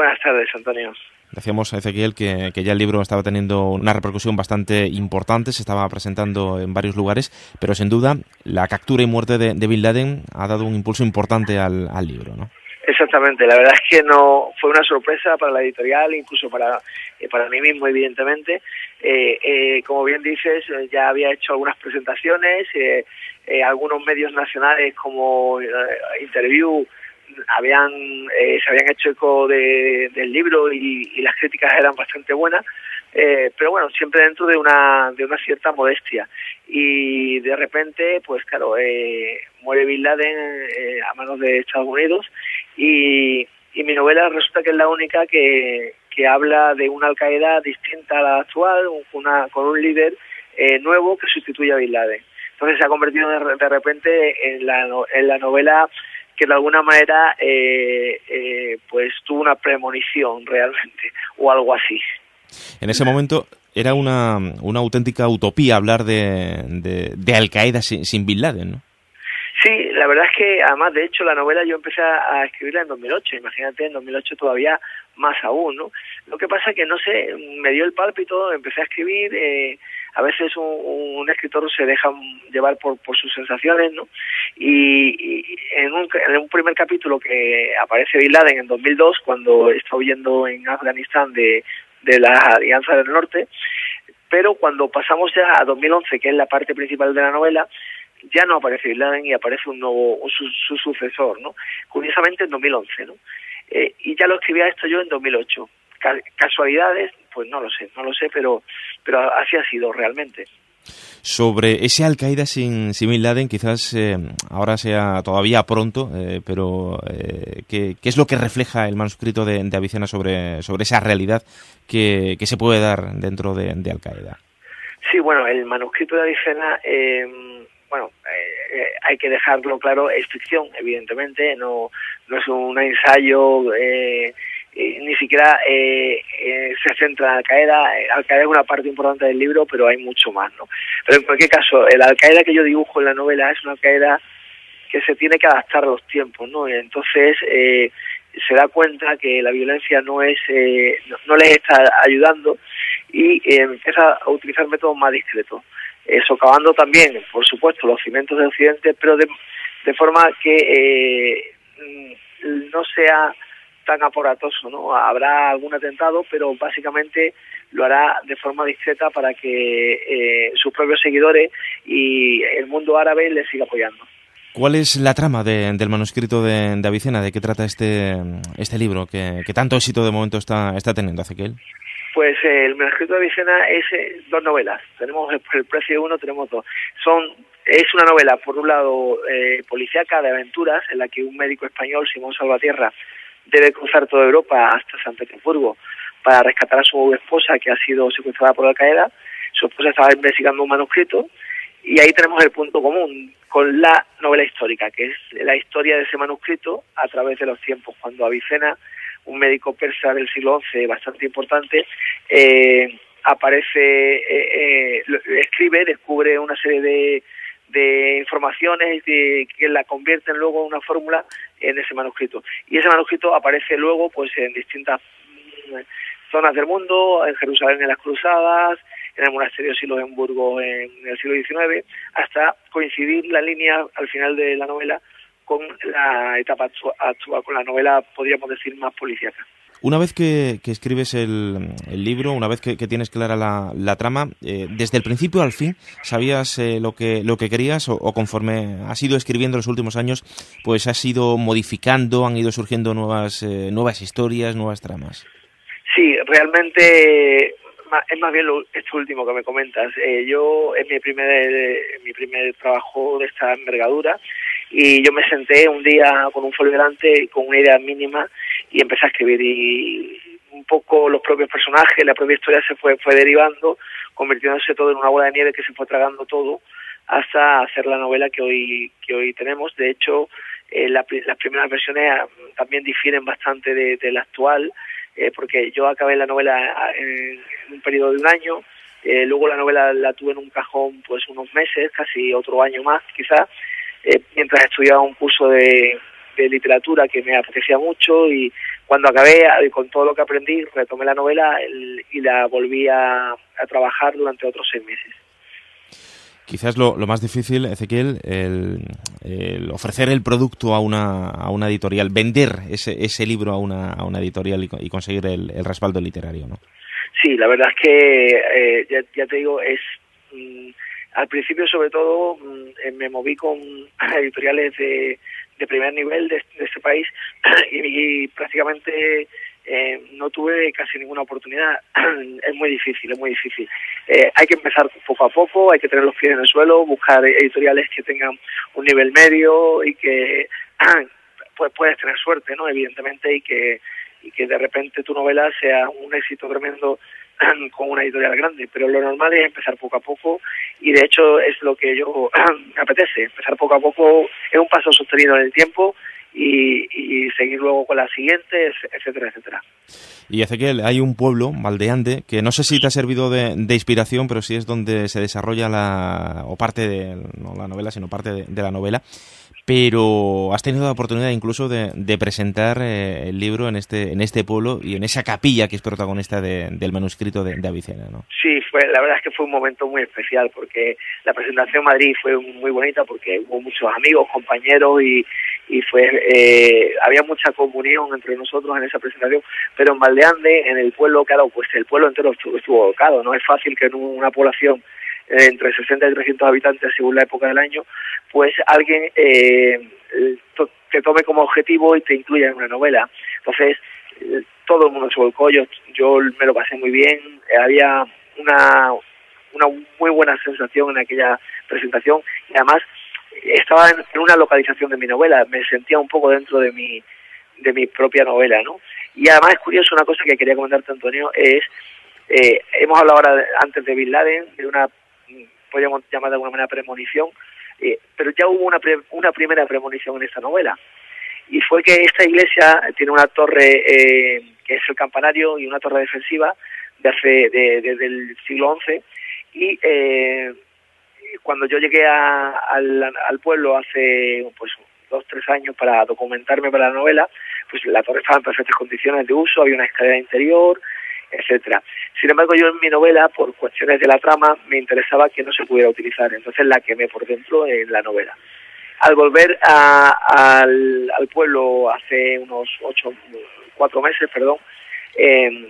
Buenas tardes, Antonio. Decíamos a Ezequiel que ya el libro estaba teniendo una repercusión bastante importante, se estaba presentando en varios lugares, pero sin duda la captura y muerte de Bin Laden ha dado un impulso importante al libro, ¿no? Exactamente, la verdad es que no fue una sorpresa para la editorial, incluso para mí mismo, evidentemente. Como bien dices, ya había hecho algunas presentaciones, algunos medios nacionales como Interview se habían hecho eco del libro y las críticas eran bastante buenas, pero bueno, siempre dentro de una cierta modestia. Y de repente, pues claro, muere Bin Laden a manos de Estados Unidos y mi novela resulta que es la única que habla de una Al-Qaeda distinta a la actual, con un líder nuevo que sustituye a Bin Laden. Entonces se ha convertido de repente en la novela que de alguna manera pues tuvo una premonición realmente, o algo así. En ese momento era una auténtica utopía hablar de Al-Qaeda sin Bin Laden, ¿no? Sí, la verdad es que además, de hecho, la novela yo empecé a escribirla en 2008, imagínate, en 2008 todavía más aún, ¿no? Lo que pasa que, no sé, me dio el pálpito, empecé a escribir, a veces un escritor se deja llevar por sus sensaciones, ¿no? Y en un primer capítulo que aparece Bin Laden en 2002, cuando está huyendo en Afganistán de la Alianza del Norte, pero cuando pasamos ya a 2011, que es la parte principal de la novela, ya no aparece Bin Laden y aparece su sucesor, ¿no? Curiosamente en 2011, ¿no? Y ya lo escribía esto yo en 2008. ¿Casualidades? Pues no lo sé, pero así ha sido realmente. Sobre ese Al-Qaeda sin Bin Laden, quizás ahora sea todavía pronto, pero ¿qué es lo que refleja el manuscrito de Avicena sobre esa realidad que se puede dar dentro de Al-Qaeda? Sí, bueno, el manuscrito de Avicena, hay que dejarlo claro, es ficción, evidentemente, no es un ensayo, ni siquiera se centra en Al-Qaeda. Al-Qaeda es una parte importante del libro, pero hay mucho más, ¿no? Pero en cualquier caso, el Al-Qaeda que yo dibujo en la novela es una Al-Qaeda que se tiene que adaptar a los tiempos, ¿no? Y entonces se da cuenta que la violencia no les está ayudando y empieza a utilizar métodos más discretos, socavando también, por supuesto, los cimientos de Occidente, pero de forma que no sea tan aparatoso, ¿no? Habrá algún atentado, pero básicamente lo hará de forma discreta para que sus propios seguidores y el mundo árabe le siga apoyando. ¿Cuál es la trama del manuscrito de Avicena? ¿De qué trata este libro que tanto éxito de momento está teniendo, Ezequiel? Pues el manuscrito de Avicena es 2 novelas. Tenemos el precio de uno, tenemos 2. Es una novela, por un lado, policíaca, de aventuras, en la que un médico español, Simón Salvatierra, debe cruzar toda Europa hasta San Petersburgo para rescatar a su esposa, que ha sido secuestrada por Al-Qaeda. Su esposa estaba investigando un manuscrito y ahí tenemos el punto común con la novela histórica, que es la historia de ese manuscrito a través de los tiempos, cuando Avicena, un médico persa del siglo XI bastante importante, descubre una serie de informaciones que la convierten luego en una fórmula en ese manuscrito. Y ese manuscrito aparece luego pues en distintas zonas del mundo, en Jerusalén en las Cruzadas, en el monasterio de Silo-Emburgo en el siglo XIX, hasta coincidir la línea al final de la novela con la etapa actual, con la novela, podríamos decir, más policíaca. Una vez que escribes el libro, una vez que tienes clara la trama, desde el principio al fin, ¿sabías lo que querías o conforme has ido escribiendo los últimos años, pues has ido modificando, han ido surgiendo nuevas historias, nuevas tramas? Sí, realmente es más bien esto último que me comentas. Yo es mi primer trabajo de esta envergadura y yo me senté un día con un folio delante con una idea mínima y empecé a escribir, y un poco los propios personajes, la propia historia se fue derivando, convirtiéndose todo en una bola de nieve que se fue tragando todo hasta hacer la novela que hoy tenemos. De hecho, las primeras versiones también difieren bastante de la actual, porque yo acabé la novela en un periodo de un año, luego la novela la tuve en un cajón pues unos meses, casi otro año más quizás, mientras estudiaba un curso de literatura que me apetecía mucho, y Cuando acabé, con todo lo que aprendí, retomé la novela y la volví a trabajar durante otros 6 meses. Quizás lo más difícil, Ezequiel, el ofrecer el producto a una editorial, vender ese libro a una editorial y conseguir el respaldo literario, ¿no? Sí, la verdad es que, ya te digo, al principio sobre todo me moví con editoriales de primer nivel de este país y prácticamente no tuve casi ninguna oportunidad. Es muy difícil. Hay que empezar poco a poco, hay que tener los pies en el suelo, buscar editoriales que tengan un nivel medio y que pues puedes tener suerte, ¿no? Evidentemente, y que de repente tu novela sea un éxito tremendo con una editorial grande, pero lo normal es empezar poco a poco y de hecho es lo que yo me apetece, empezar poco a poco, es un paso sostenido en el tiempo y seguir luego con la siguiente, etcétera, etcétera. Y Ezequiel, hay un pueblo, Valdeande, que no sé si te ha servido de inspiración, pero sí es donde se desarrolla parte de, no la novela, sino parte de la novela, pero has tenido la oportunidad incluso de presentar el libro en este pueblo y en esa capilla que es protagonista del manuscrito de Avicena, ¿no? Sí, la verdad es que fue un momento muy especial porque la presentación en Madrid fue muy bonita porque hubo muchos amigos, compañeros y había mucha comunión entre nosotros en esa presentación, pero en Valdeande, en el pueblo, claro, pues el pueblo entero estuvo volcado. No es fácil que en una población entre 60 y 300 habitantes según la época del año, pues alguien te tome como objetivo y te incluya en una novela. Entonces, todo el mundo se volcó, yo me lo pasé muy bien, había una muy buena sensación en aquella presentación y además estaba en una localización de mi novela, me sentía un poco dentro de mi propia novela, ¿no? Y además es curioso, una cosa que quería comentarte, Antonio, es hemos hablado ahora antes de Bin Laden, de una, podríamos llamar de alguna manera premonición, pero ya hubo una primera premonición en esta novela, y fue que esta iglesia tiene una torre que es el campanario y una torre defensiva desde el siglo XI, y cuando yo llegué al pueblo hace pues 2-3 años para documentarme para la novela, pues la torre estaba en perfectas condiciones de uso, había una escalera interior, etcétera. Sin embargo, yo en mi novela, por cuestiones de la trama, me interesaba que no se pudiera utilizar, entonces la quemé por dentro en la novela. Al volver al pueblo hace unos 4 meses,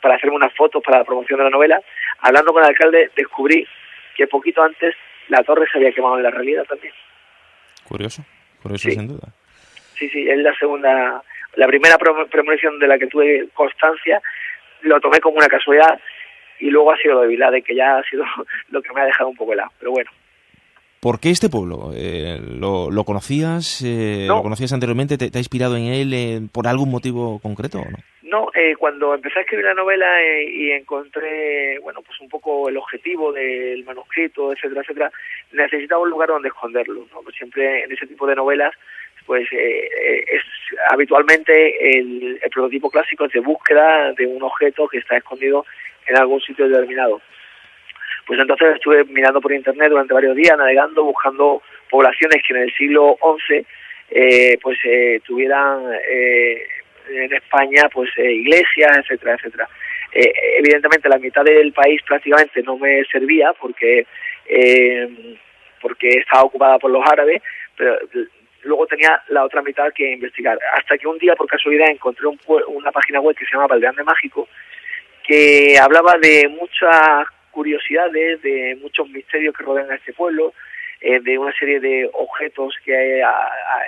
para hacerme unas fotos para la promoción de la novela, hablando con el alcalde, descubrí que poquito antes la torre se había quemado en la realidad también. Curioso, sí. Sin duda. Sí, es la primera premonición de la que tuve constancia, lo tomé como una casualidad y luego ha sido lo de Bin Laden, que ya ha sido lo que me ha dejado un poco helado, pero bueno. ¿Por qué este pueblo? ¿Lo conocías? No. ¿Lo conocías anteriormente? ¿Te ha inspirado en él por algún motivo concreto o no? No, cuando empecé a escribir la novela y encontré, pues un poco el objetivo del manuscrito, etcétera, necesitaba un lugar donde esconderlo, ¿no? Pues siempre en ese tipo de novelas, pues es habitualmente el prototipo clásico es de búsqueda de un objeto que está escondido en algún sitio determinado. Pues entonces estuve mirando por internet durante varios días, navegando, buscando poblaciones que en el siglo XI tuvieran en España iglesias, etcétera. Evidentemente la mitad del país prácticamente no me servía porque estaba ocupada por los árabes, pero luego tenía la otra mitad que investigar. Hasta que un día, por casualidad, encontré una página web que se llama Valdeande Mágico, que hablaba de muchas curiosidades, de muchos misterios que rodean a este pueblo, de una serie de objetos que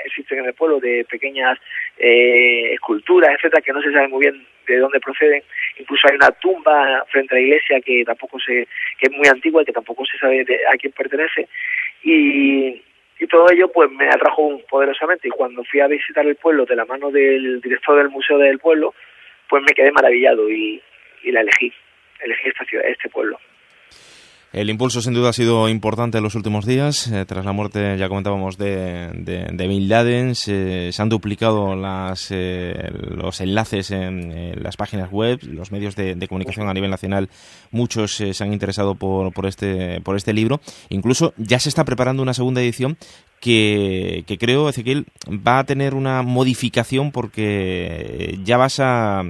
existen en el pueblo, de pequeñas esculturas, etcétera, que no se sabe muy bien de dónde proceden. Incluso hay una tumba frente a la iglesia que es muy antigua y que tampoco se sabe a quién pertenece, y todo ello pues me atrajo poderosamente, y cuando fui a visitar el pueblo de la mano del director del museo del pueblo, pues me quedé maravillado y la elegí esta ciudad, este pueblo. El impulso sin duda ha sido importante en los últimos días. Tras la muerte, ya comentábamos, de Bin Laden, se han duplicado los enlaces en las páginas web, los medios de comunicación a nivel nacional. Muchos se han interesado por este libro. Incluso ya se está preparando una segunda edición que creo, Ezequiel, va a tener una modificación porque ya vas a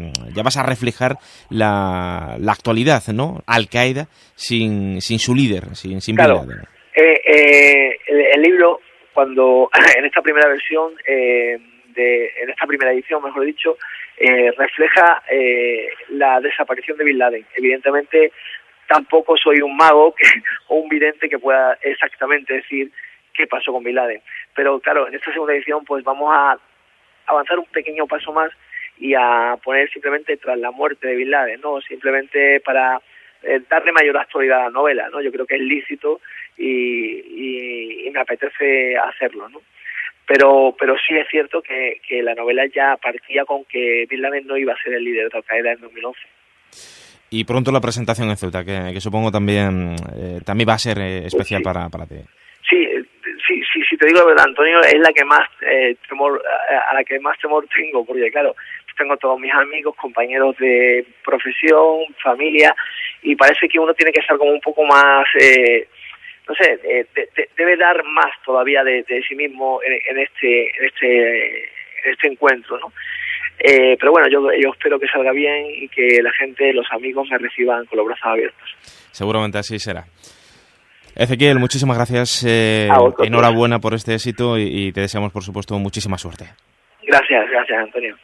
reflejar la actualidad, ¿no? Al-Qaeda sin su líder, sin claro. Bin Laden. El libro, cuando en esta primera versión, en esta primera edición, mejor dicho, refleja la desaparición de Bin Laden. Evidentemente, tampoco soy un mago o un vidente que pueda exactamente decir qué pasó con Bin Laden. Pero claro, en esta segunda edición pues vamos a avanzar un pequeño paso más y a poner simplemente tras la muerte de Bin Laden, ¿no? Simplemente para darle mayor actualidad a la novela, ¿no? Yo creo que es lícito y me apetece hacerlo, ¿no? Pero sí es cierto que la novela ya partía con que Bin Laden no iba a ser el líder de Al-Qaeda en 2011. Y pronto la presentación en Ceuta, que supongo también va a ser especial para ti. Sí, te digo la verdad, Antonio, es la que más temor, a la que más temor tengo, porque claro, tengo todos mis amigos, compañeros de profesión, familia, y parece que uno tiene que estar como un poco más, no sé, debe dar más todavía de sí mismo en este encuentro, ¿no? Pero bueno, yo espero que salga bien y que la gente, los amigos, me reciban con los brazos abiertos. Seguramente así será. Ezequiel, muchísimas gracias. Enhorabuena por este éxito y te deseamos, por supuesto, muchísima suerte. Gracias, Antonio.